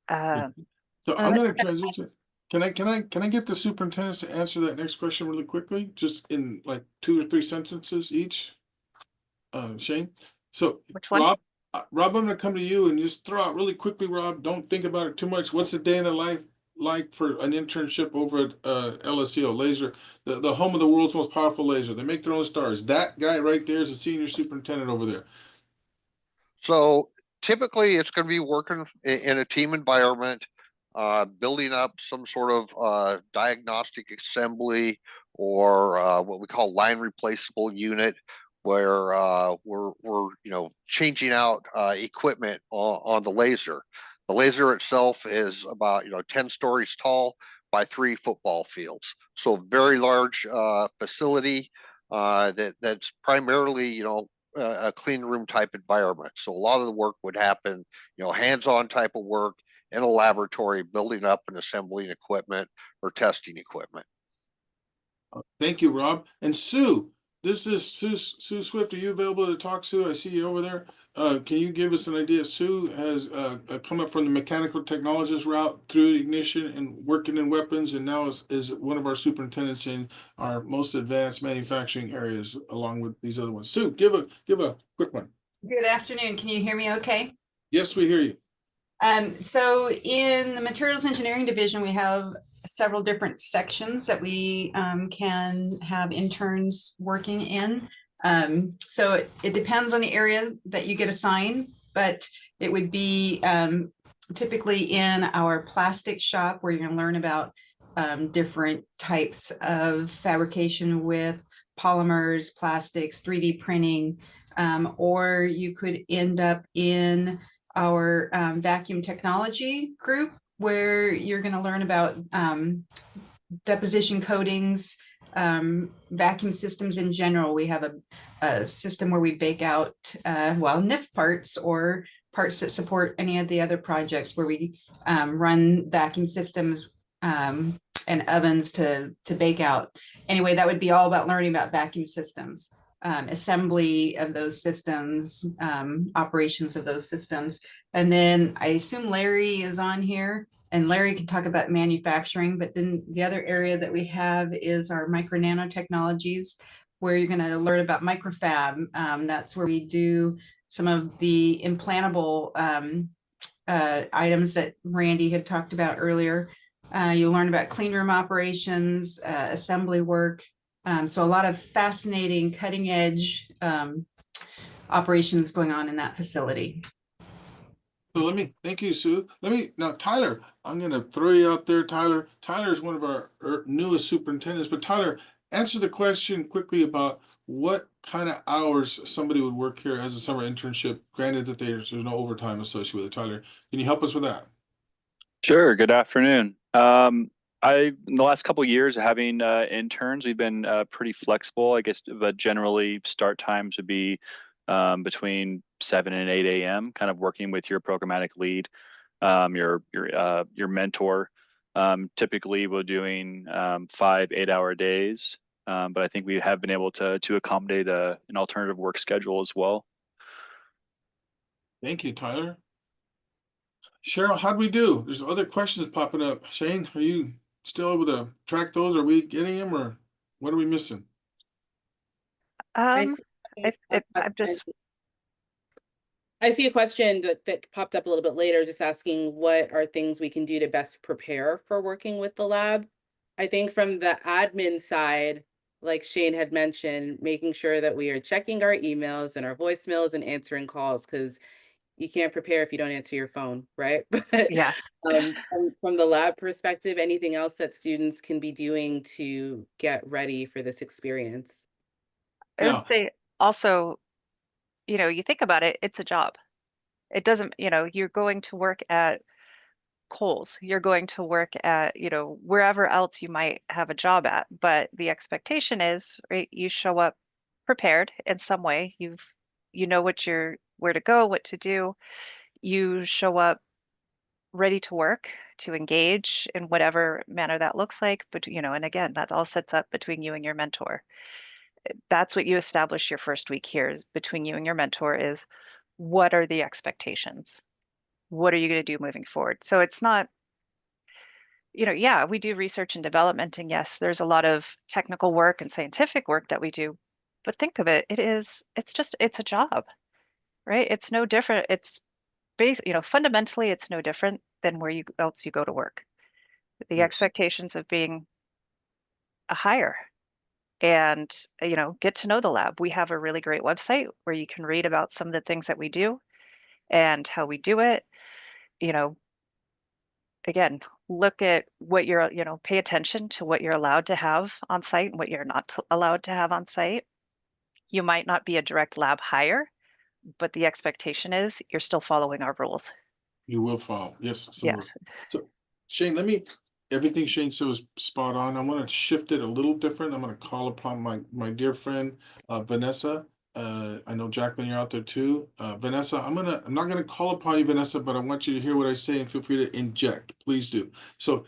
So I'm going to transition. Can I get the superintendents to answer that next question really quickly, just in like 2 or 3 sentences each? Shane. So Which one? Rob, I'm going to come to you and just throw out really quickly, Rob. Don't think about it too much. What's a day in the life like for an internship over at LSEO Laser, the home of the world's most powerful laser? They make their own stars. That guy right there is the senior superintendent over there. So typically it's going to be working in a team environment, building up some sort of diagnostic assembly or what we call line replaceable unit, where we're changing out equipment on the laser. The laser itself is about 10 stories tall by 3 football fields, so very large facility that's primarily a clean room type environment. So a lot of the work would happen, hands-on type of work in a laboratory, building up and assembling equipment or testing equipment. Thank you, Rob. And Sue, this is Sue Swift. Are you available to talk, Sue? I see you over there. Can you give us an idea? Sue has come up from the mechanical technologist route through ignition and working in weapons, and now is one of our superintendents in our most advanced manufacturing areas, along with these other ones. Sue, give a quick one. Good afternoon. Can you hear me okay? Yes, we hear you. So in the materials engineering division, we have several different sections that we can have interns working in. So it depends on the area that you get assigned, but it would be typically in our plastic shop where you're going to learn about different types of fabrication with polymers, plastics, 3D printing, or you could end up in our vacuum technology group, where you're going to learn about deposition coatings, vacuum systems in general. We have a system where we bake out, NIF parts or parts that support any of the other projects where we run vacuum systems and ovens to bake out. Anyway, that would be all about learning about vacuum systems. Assembly of those systems, operations of those systems. And then I assume Larry is on here, and Larry can talk about manufacturing, but then the other area that we have is our micro nanotechnologies, where you're going to learn about microfab. That's where we do some of the implantable items that Randy had talked about earlier. You'll learn about clean room operations, assembly work. So a lot of fascinating cutting edge operations going on in that facility. So thank you, Sue. Now, Tyler, I'm going to throw you out there, Tyler. Tyler is one of our newest superintendents, but Tyler, answer the question quickly about what kind of hours somebody would work here as a summer internship, granted that there's no overtime associated with it. Tyler, can you help us with that? Sure. Good afternoon. In the last couple of years having interns, we've been pretty flexible, I guess, but generally start times would be between 7 and 8 a.m., kind of working with your programmatic lead, your mentor. Typically we're doing 5 8-hour days, but I think we have been able to accommodate an alternative work schedule as well. Thank you, Tyler. Cheryl, how'd we do? There's other questions popping up. Shane, are you still able to track those? Are we getting them, or what are we missing? I'm just I see a question that popped up a little bit later, just asking what are things we can do to best prepare for working with the lab. I think from the admin side, like Shane had mentioned, making sure that we are checking our emails and our voicemails and answering calls, because you can't prepare if you don't answer your phone, right? But Yeah. from the lab perspective, anything else that students can be doing to get ready for this experience? I would Now, say also, you think about it, it's a job. It doesn't, you're going to work at Kohl's, you're going to work at, wherever else you might have a job at. But the expectation is, right, you show up prepared in some way. You know where to go, what to do. You show up ready to work, to engage in whatever manner that looks like. But, and again, that all sets up between you and your mentor. That's what you establish your first week here is between you and your mentor is what are the expectations? What are you going to do moving forward? So it's not, yeah, we do research and development, and yes, there's a lot of technical work and scientific work that we do. But think of it, it's a job, right? It's no different. It's fundamentally, it's no different than where else you go to work. The yes, expectations of being a hire and, get to know the lab. We have a really great website where you can read about some of the things that we do and how we do it. You know, again, look at what you're, pay attention to what you're allowed to have on site and what you're not allowed to have on site. You might not be a direct lab hire, but the expectation is you're still following our rules. you will follow. Yes, some Yeah. rules. So Shane, everything Shane said was spot on. I want to shift it a little different. I'm going to call upon my dear friend, Vanessa. I know Jacqueline, you're out there too. Vanessa, I'm not gonna call upon you, Vanessa, but I want you to hear what I say and feel free to inject. Please do. So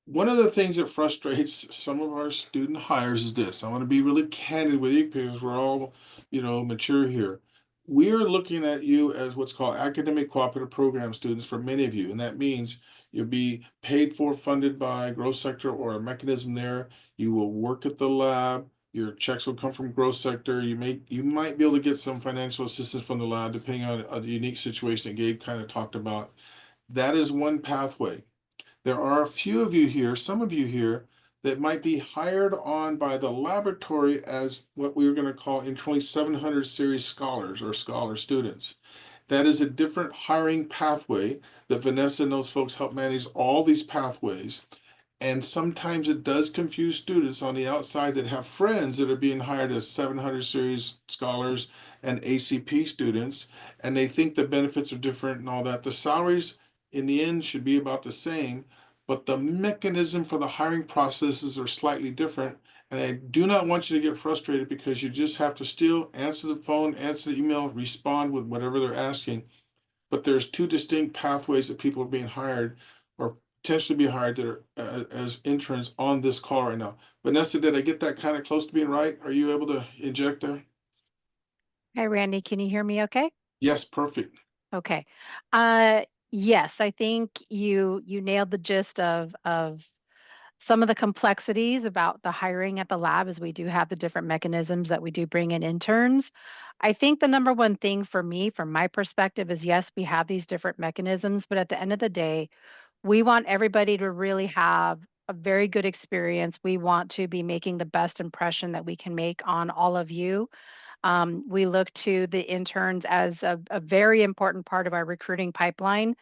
one of the things that frustrates some of our student hires is this. I want to be really candid with you because we're all, mature here. We are looking at you as what's called academic cooperative program students for many of you, and that means you'll be paid for, funded by growth sector or a mechanism there. You will work at the lab. Your checks will come from growth sector. You might be able to get some financial assistance from the lab, depending on the unique situation that Gabe kind of talked about. That is one pathway. There are a few of you here, some of you here, that might be hired on by the laboratory as what we were going to call in 2700 series scholars or scholar students. That is a different hiring pathway that Vanessa and those folks help manage all these pathways. And sometimes it does confuse students on the outside that have friends that are being hired as 700 series scholars and ACP students, and they think the benefits are different and all that. The salaries in the end should be about the same, but the mechanism for the hiring processes are slightly different. And I do not want you to get frustrated because you just have to still answer the phone, answer the email, respond with whatever they're asking. But there's two distinct pathways that people are being hired or potentially be hired that are as interns on this call right now. Vanessa, did I get that kind of close to being right? Are you able to inject there? Hi, Randy. Can you hear me okay? Yes, perfect. Okay. Yes, I think you nailed the gist of some of the complexities about the hiring at the lab as we do have the different mechanisms that we do bring in interns. I think the number one thing for me, from my perspective, is yes, we have these different mechanisms, but at the end of the day, we want everybody to really have a very good experience. We want to be making the best impression that we can make on all of you. We look to the interns as a very important part of our recruiting pipeline.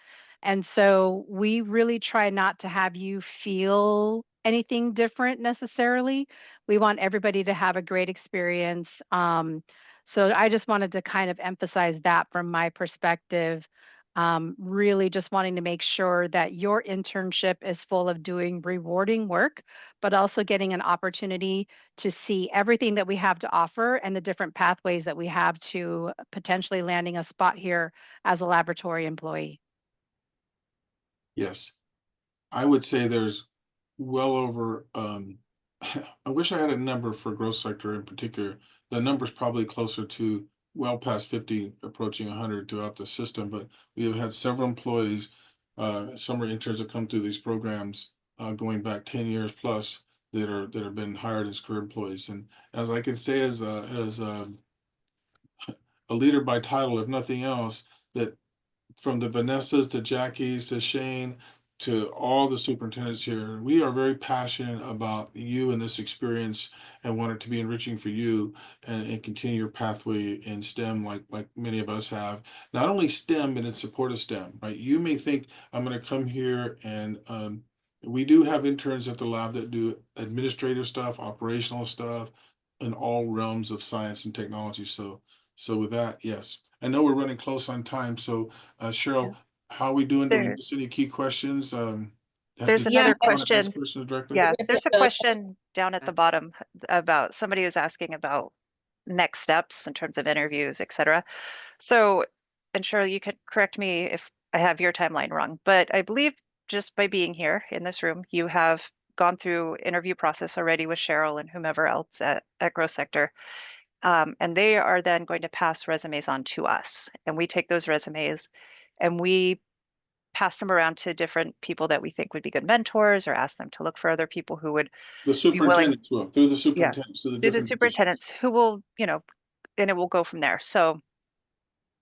And so we really try not to have you feel anything different necessarily. We want everybody to have a great experience. So I just wanted to kind of emphasize that from my perspective. Really just wanting to make sure that your internship is full of doing rewarding work, but also getting an opportunity to see everything that we have to offer and the different pathways that we have to potentially landing a spot here as a laboratory employee. Yes. I would say there's well over, I wish I had a number for growth sector in particular. The number's probably closer to well past 50, approaching 100 throughout the system, but we have had several employees, summer interns that come through these programs, going back 10 years plus that have been hired as career employees. And as I can say, as a leader by title, if nothing else, that from the Vanessas to Jackie's to Shane to all the superintendents here, we are very passionate about you and this experience and want it to be enriching for you and continue your pathway in STEM like many of us have. Not only STEM, but in support of STEM, right? You may think I'm going to come here and we do have interns at the lab that do administrative stuff, operational stuff in all realms of science and technology. So with that, yes. I know we're running close on time, so Cheryl, how are we doing? Do we miss any key questions? There's Did another you want to ask question. questions directly? Yeah, Yes, there's a really. question down at the bottom about somebody was asking about next steps in terms of interviews, et cetera. So, and Cheryl, you could correct me if I have your timeline wrong, but I believe just by being here in this room, you have gone through interview process already with Cheryl and whomever else at Growth Sector. And they are then going to pass resumes on to us. And we take those resumes and we pass them around to different people that we think would be good mentors or ask them to look for other people who would The be willing, superintendents will, through the yeah, superintendents, to the to the different divisions. superintendents who will, you know, and it will go from there. So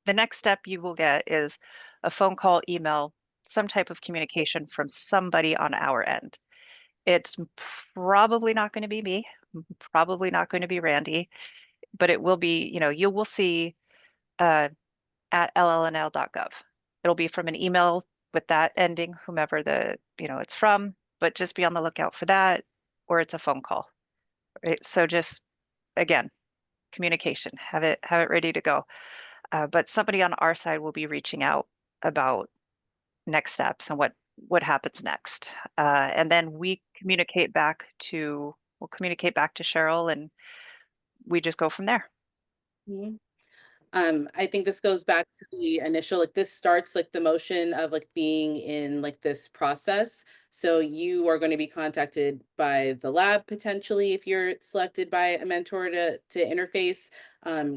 the next step you will get is a phone call, email, some type of communication from somebody on our end. It's probably not going to be me, probably not going to be Randy, but it will be, you know, you will see at llnl.gov. It'll be from an email with that ending, whomever the, you know, it's from, but just be on the lookout for that, or it's a phone call. Right? So just, again, communication, have it ready to go. But somebody on our side will be reaching out about next steps and what happens next. And then we'll communicate back to Cheryl and we just go from there. Mhm. I think this goes back to the initial, like this starts like the motion of like being in like this process. So you are going to be contacted by the lab potentially if you're selected by a mentor to interface.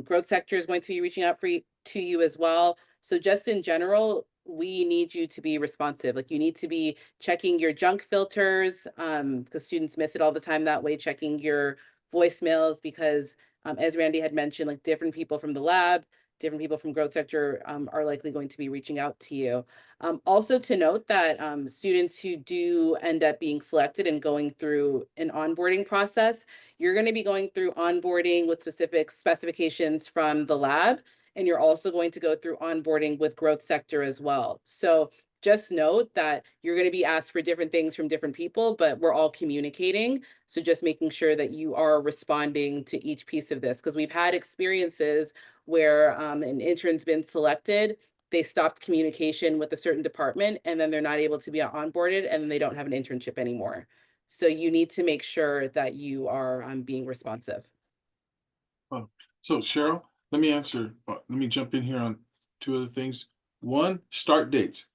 Growth Sector is going to be reaching out to you as well. So just in general, we need you to be responsive. Like you need to be checking your junk filters because students miss it all the time that way, checking your voicemails because as Randy had mentioned, like different people from the lab, different people from Growth Sector are likely going to be reaching out to you. Also to note that students who do end up being selected and going through an onboarding process, you're going to be going through onboarding with specific specifications from the lab, and you're also going to go through onboarding with Growth Sector as well. So just note that you're going to be asked for different things from different people, but we're all communicating. So just making sure that you are responding to each piece of this, because we've had experiences where an intern's been selected, they stopped communication with a certain department, and then they're not able to be onboarded, and they don't have an internship anymore. So you need to make sure that you are being responsive. So Cheryl, let me answer. Let me jump in here on two other things. One, start dates.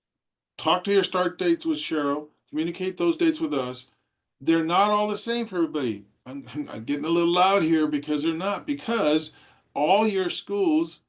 Talk to your start dates with Cheryl. Communicate those dates with us. They're not all the same for everybody. I'm getting a little loud here because they're not. Because all your schools,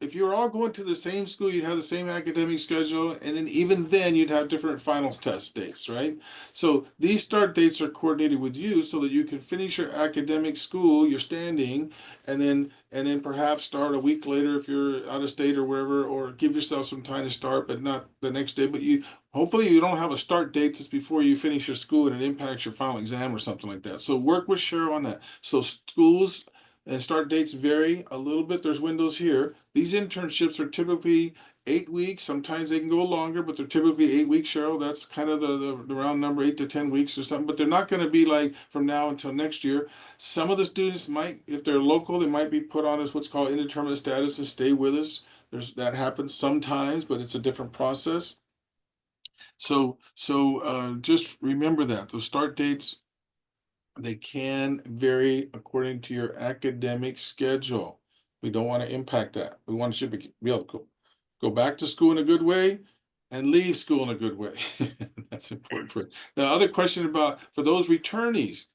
if you're all going to the same school, you'd have the same academic schedule, and then even then you'd have different finals test dates, right? So these start dates are coordinated with you so that you can finish your academic school, your standing, and then perhaps start a week later if you're out of state or wherever, or give yourself some time to start, but not the next day. But you hopefully you don't have a start date that's before you finish your school and it impacts your final exam or something like that. So work with Cheryl on that. So schools and start dates vary a little bit. There's windows here. These internships are typically 8 weeks. Sometimes they can go longer, but they're typically 8 weeks, Cheryl. That's kind of the round number, 8 to 10 weeks or something. But they're not going to be like from now until next year. Some of the students might, if they're local, they might be put on as what's called indeterminate status and stay with us. That happens sometimes, but it's a different process. So just remember that those start dates, they can vary according to your academic schedule. We don't want to impact that. We want you to be able to go back to school in a good way and leave school in a good way. That's important for it. The other question about for those returnees,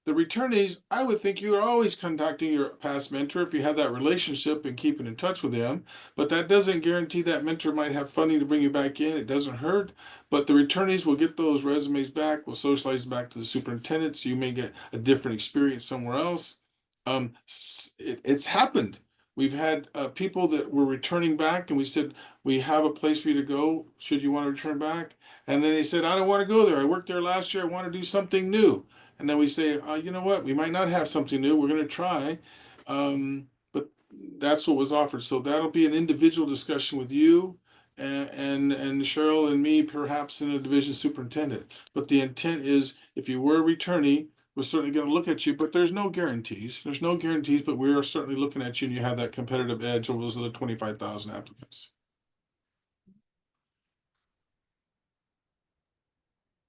the returnees, I would think you are always contacting your past mentor if you have that relationship and keeping in touch with them. But that doesn't guarantee that mentor might have funding to bring you back in. It doesn't hurt. But the returnees will get those resumes back, will socialize back to the superintendent, so you may get a different experience somewhere else. It's happened We've had people that were returning back, and we said, we have a place for you to go should you want to return back. And then they said, I don't want to go there. I worked there last year. I want to do something new. And then we say, you know what? We might not have something new. We're going to try. But that's what was offered. So that'll be an individual discussion with you and Cheryl and me, perhaps, in a division superintendent. But the intent is, if you were a returnee, we're certainly going to look at you, but there's no guarantees. There's no guarantees, but we are certainly looking at you, and you have that competitive edge over those other 25,000 applicants.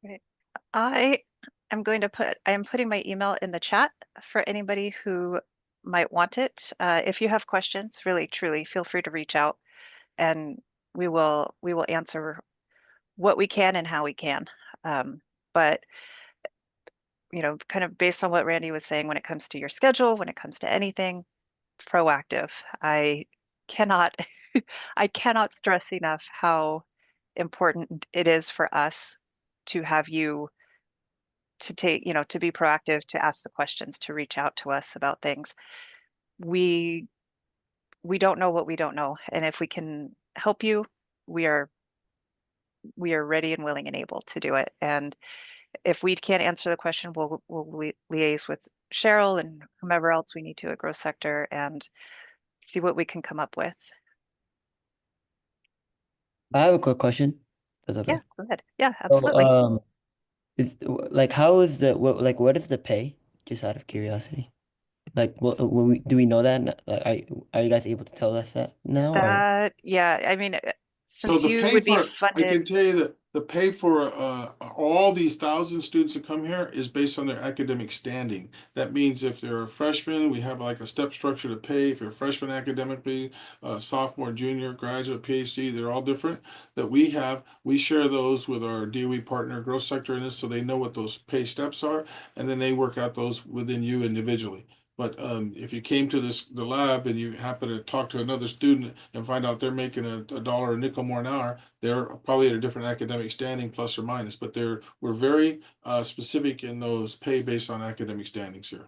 Right. I am putting my email in the chat for anybody who might want it. If you have questions, really, truly, feel free to reach out, and we will answer what we can and how we can. But kind of based on what Randy was saying, when it comes to your schedule, when it comes to anything, proactive. I cannot I cannot stress enough how important it is for us to have you to to be proactive, to ask the questions, to reach out to us about things. We don't know what we don't know, and if we can help you, we are ready and willing and able to do it. And if we can't answer the question, we'll liaise with Cheryl and whomever else we need to at Growth Sector and see what we can come up with. I have a quick question. That's okay. Yeah, go ahead. Yeah, absolutely. So, is like how is the what is the pay? Just out of curiosity. Like, do we know that? Like, are you guys able to tell us that now? Or? Yeah, I mean, So since the you pay would be for, I can funded, tell you that the pay for all these 1,000 students that come here is based on their academic standing. That means if they're a freshman, we have like a step structure to pay. If you're a freshman academically, sophomore, junior, graduate, PhD, they're all different. That we share those with our DOE partner, Growth Sector, in this, so they know what those pay steps are, and then they work out those within you individually. But if you came to the lab and you happen to talk to another student and find out they're making a dollar a nickel more an hour, they're probably at a different academic standing, plus or minus. But we're very specific in those pay based on academic standings here.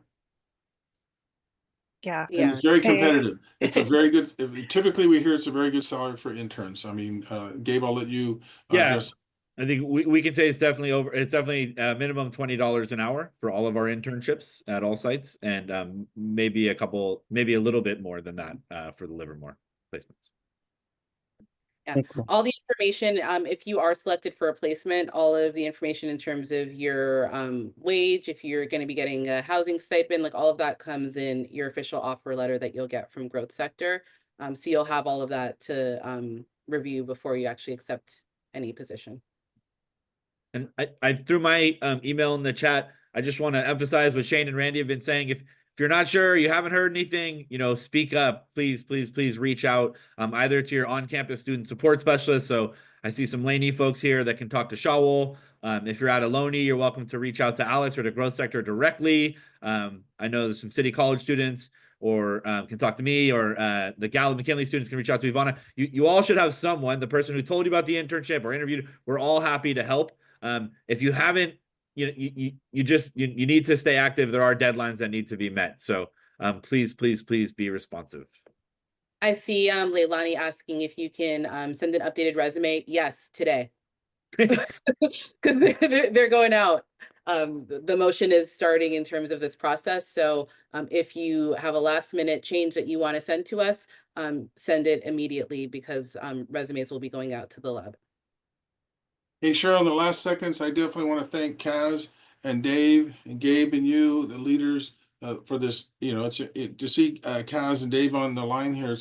yeah, And it's very competitive. It's a very good. Typically, we hear it's a very good salary for interns. I mean, Gabe, I'll let you address. I think we can say it's definitely minimum $20 an hour for all of our internships at all sites, and maybe a little bit more than that for the Livermore placements. Yeah, all the information, if you are selected for a placement, all of the information in terms of your wage, if you're going to be getting a housing stipend, like all of that comes in your official offer letter that you'll get from Growth Sector. So you'll have all of that to review before you actually accept any position. And I threw my email in the chat. I just want to emphasize what Shane and Randy have been saying. If you're not sure, you haven't heard anything, speak up. Please reach out either to your on-campus student support specialist. So I see some Laney folks here that can talk to Shawol. If you're at Ohlone, you're welcome to reach out to Alex or to Growth Sector directly. I know there's some City College students or can talk to me, or the Gallup McKinley students can reach out to Ivana. You all should have someone, the person who told you about the internship or interviewed. We're all happy to help. If you haven't, you need to stay active. There are deadlines that need to be met. So please be responsive. I see Leilani asking if you can send an updated resume. Yes, today. Because they're going out. The motion is starting in terms of this process. So if you have a last minute change that you want to send to us, send it immediately, because resumes will be going out to the lab. Hey, Cheryl, in the last seconds, I definitely want to thank Kaz and Dave and Gabe and you, the leaders, for this. To see Kaz and Dave on the line here.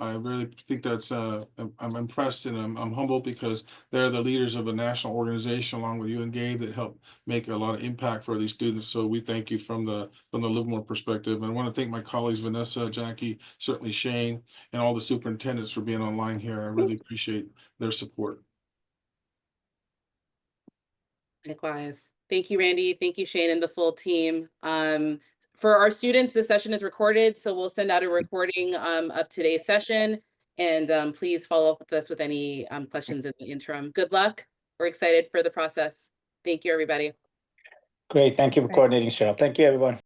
I really think that's I'm impressed, and I'm humbled, because they're the leaders of a national organization along with you and Gabe that help make a lot of impact for these students. So we thank you from the Livermore perspective. And I want to thank my colleagues, Vanessa, Jackie, certainly Shane, and all the superintendents for being online here. I really appreciate their support. Likewise. Thank you, Randy. Thank you, Shane, and the full team. For our students, this session is recorded, so we'll send out a recording of today's session. And please follow up with us with any questions in the interim. Good luck. We're excited for the process. Thank you, everybody. Great. Thank you for coordinating, Cheryl. Thank you, everyone.